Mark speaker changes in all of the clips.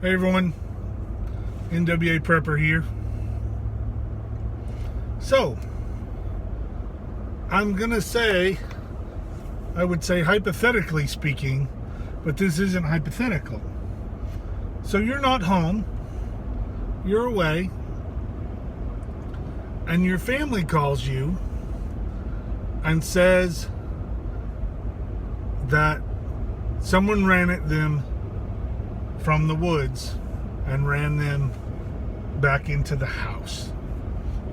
Speaker 1: Hey everyone, NWA Prepper here. So, I'm gonna say, I would say hypothetically speaking, but this isn't hypothetical. So you're not home, you're away, and your family calls you and says that someone ran at them from the woods and ran them back into the house.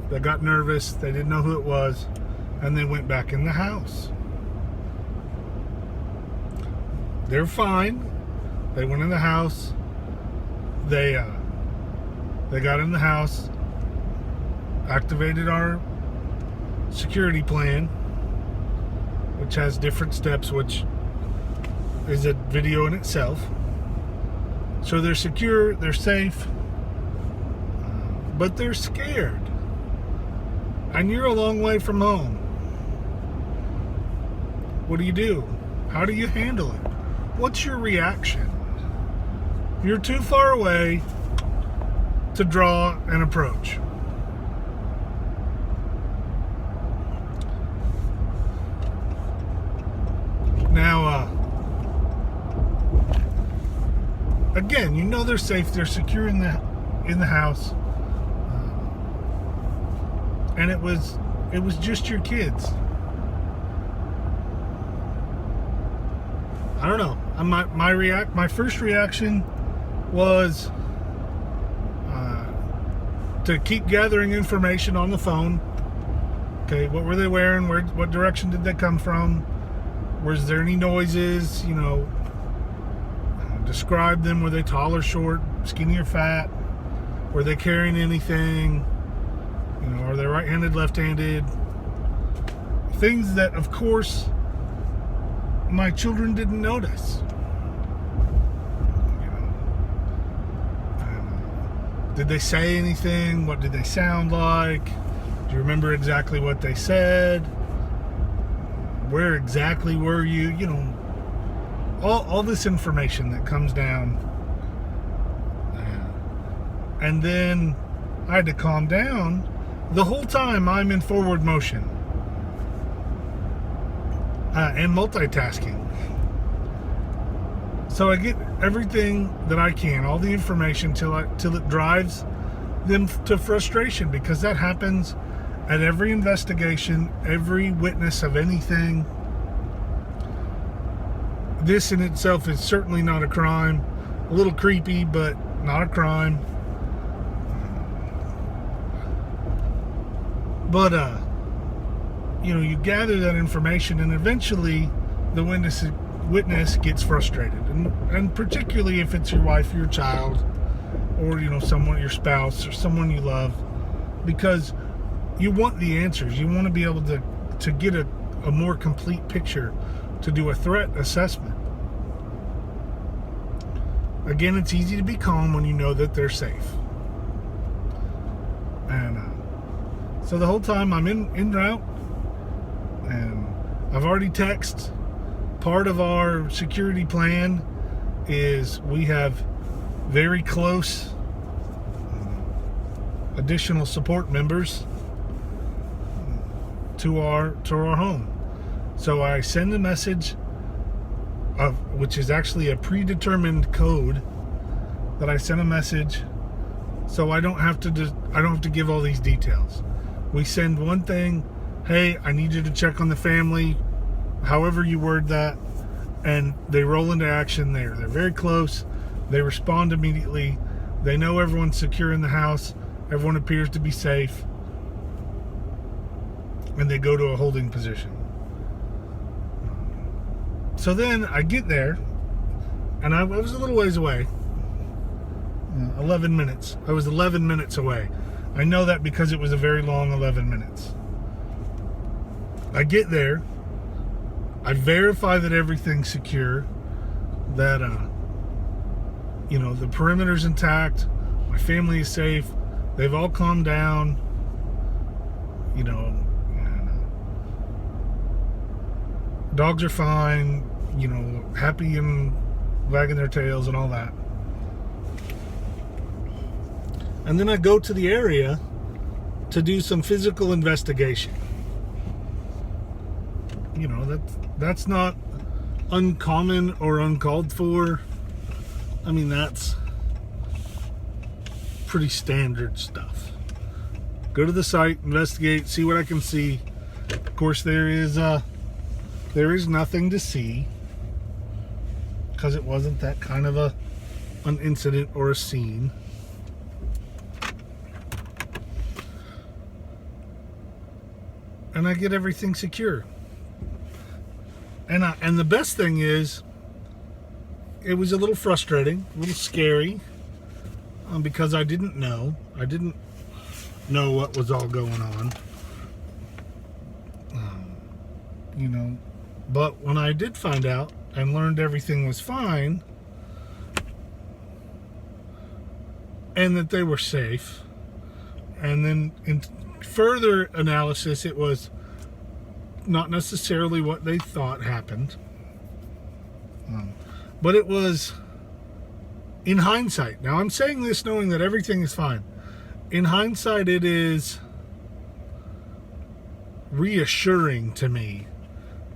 Speaker 1: They got nervous, they didn't know who it was, and they went back in the house. They're fine. They went in the house. They got in the house, activated our security plan, which has different steps, which is a video in itself. So they're secure, they're safe, but they're scared. And you're a long way from home. What do? How do you handle it? What's your reaction? You're too far away to draw an approach. Now, again, you know they're safe. They're secure in the house, and it was just your kids. I don't know. My first reaction was to keep gathering information on the phone. Okay, what were they wearing? What direction did they come from? Was there any noises? Describe them. Were they tall or short, skinny or fat? Were they carrying anything? Are they right-handed, left-handed? Things that, of course, my children didn't notice. Did they say anything? What did they sound like? Do you remember exactly what they said? Where exactly were you? All this information that comes down. And then I had to calm down. The whole time I'm in forward motion and multitasking. So I get everything that I can, all the information till it drives them to frustration, because that happens at every investigation, every witness of anything. This in itself is certainly not a crime. A little creepy, but not a crime. But, you gather that information, and eventually the witness gets frustrated. And particularly if it's your wife, your child, or, someone, your spouse, or someone you love, because you want the answers. You want to be able to get a more complete picture, to do a threat assessment. Again, it's easy to be calm when you know that they're safe. And so the whole time I'm en route, and I've already texted. Part of our security plan is we have very close additional support members to our home. So I send a message which is actually a predetermined code that I send a message, so I don't have to give all these details. We send one thing: hey, I need you to check on the family, however you word that, and they roll into action there. They're very close. They respond immediately. They know everyone's secure in the house. Everyone appears to be safe. And they go to a holding position. So then I get there, and I was a little ways away. 11 minutes. I was 11 minutes away. I know that because it was a very long 11 minutes. I get there. I verify that everything's secure, that the perimeter's intact, my family is safe, they've all calmed down, dogs are fine, happy and wagging their tails and all that. and then I go to the area to do some physical investigation. You know, that's not uncommon or uncalled for. I mean, that's pretty standard stuff. Go to the site, investigate, see what I can see. Of course, there is nothing to see because it wasn't that kind of an incident or a scene. And I get everything secure. And the best thing is, it was a little frustrating, a little scary, because I didn't know. I didn't know what was all going on. You know, but when I did find out and learned everything was fine and that they were safe, and then in further analysis, it was not necessarily what they thought happened, but it was, in hindsight, now I'm saying this knowing that everything is fine. In hindsight, it is reassuring to me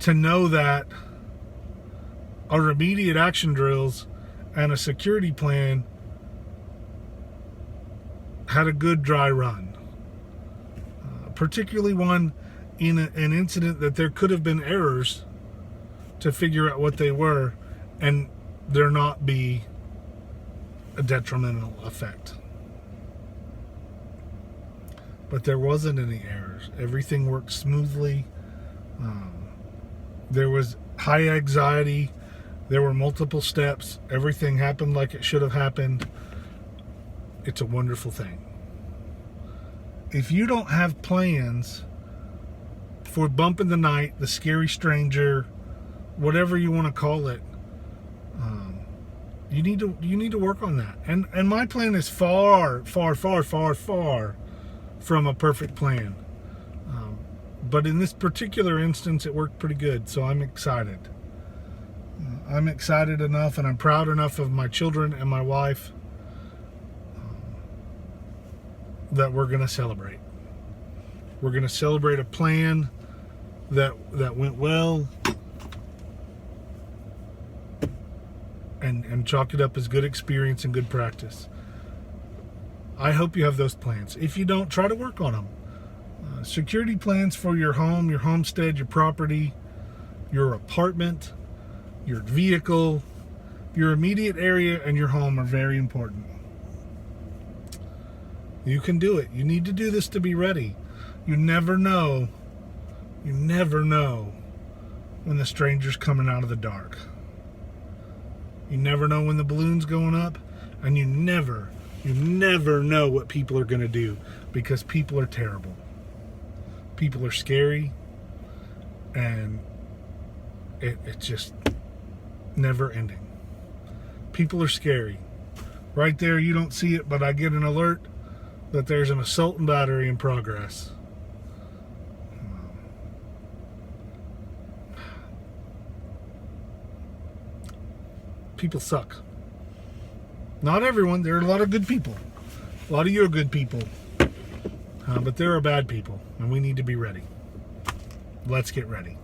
Speaker 1: to know that our immediate action drills and a security plan had a good dry run. Particularly one in an incident that there could have been errors to figure out what they were and there not be a detrimental effect. But there wasn't any errors. Everything worked smoothly. There was high anxiety. There were multiple steps. Everything happened like it should have happened. It's a wonderful thing. If you don't have plans for bump in the night, the scary stranger, whatever you want to call it, you need to work on that. And my plan is far from a perfect plan. But in this particular instance, it worked pretty good, so I'm excited. I'm excited enough, and I'm proud enough of my children and my wife that we're going to celebrate. We're going to celebrate a plan that went well, and chalk it up as good experience and good practice. I hope you have those plans. If you don't, try to work on them. Security plans for your home, your homestead, your property, your apartment, your vehicle, your immediate area, and your home are very important. You can do it. You need to do this to be ready. You never know when the stranger's coming out of the dark. You never know when the balloon's going up, and you never know what people are going to do, because people are terrible. People are scary, and it's just never ending. People are scary. Right there, you don't see it, but I get an alert that there's an assault and battery in progress. People suck. Not everyone. There are a lot of good people. A lot of you are good people. But there are bad people, and we need to be ready. Let's get ready.